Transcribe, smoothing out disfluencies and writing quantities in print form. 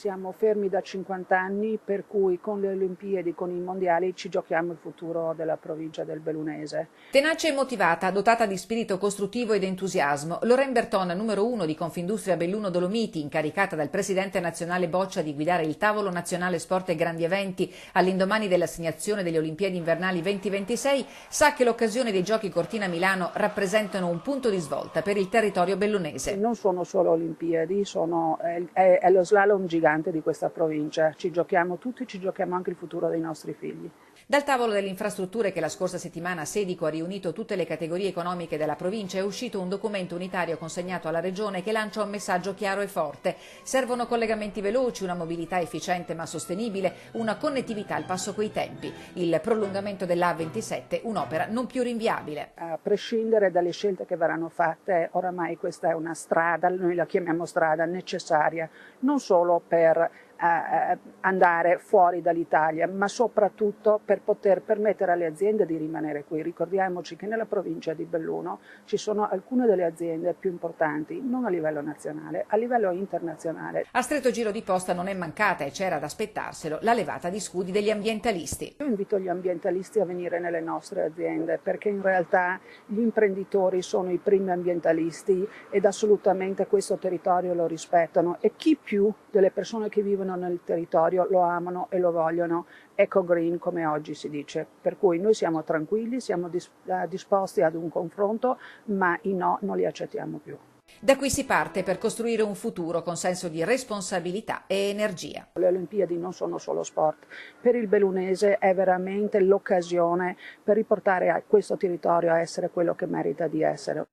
siamo fermi da 50 anni, per cui con le Olimpiadi, con i mondiali ci giochiamo il futuro della provincia del Bellunese. Tenace e motivata, dotata di spirito costruttivo ed entusiasmo, Lorraine Berton, numero 1 di Confindustria Belluno Dolomiti, incaricata dal presidente nazionale Boccia di guidare il tavolo nazionale sport e grandi eventi all'indomani dell'assegnazione delle Olimpiadi invernali 2026, sa che l'occasione dei Giochi Cortina Milano rappresentano un punto di svolta per il territorio bellunese. Non sono solo Olimpiadi, è lo slalom gigante di questa provincia. Ci giochiamo tutti, ci giochiamo anche il futuro dei nostri figli. Dal tavolo delle infrastrutture che la scorsa settimana a Sedico ha riunito tutte le categorie economiche della provincia è uscito un documento unitario consegnato alla Regione che lancia un messaggio chiaro e forte. Servono collegamenti veloci, una mobilità efficiente ma sostenibile, una connettività al passo coi tempi. Il prolungamento dell'A27, un'opera non più rinviabile. A prescindere dalle scelte che verranno fatte, oramai questa è una strada, noi la chiamiamo strada necessaria, non solo per andare fuori dall'Italia, ma soprattutto per poter permettere alle aziende di rimanere qui. Ricordiamoci che nella provincia di Belluno ci sono alcune delle aziende più importanti, non a livello nazionale, a livello internazionale. A stretto giro di posta non è mancata, e c'era ad aspettarselo, la levata di scudi degli ambientalisti. Io invito gli ambientalisti a venire nelle nostre aziende, perché in realtà gli imprenditori sono i primi ambientalisti ed assolutamente questo territorio lo rispettano, e chi più delle persone che vivono nel territorio lo amano e lo vogliono eco green, come oggi si dice. Per cui noi siamo tranquilli, siamo disposti ad un confronto, ma i no non li accettiamo più. Da qui si parte per costruire un futuro con senso di responsabilità e energia. Le Olimpiadi non sono solo sport, per il bellunese è veramente l'occasione per riportare a questo territorio a essere quello che merita di essere.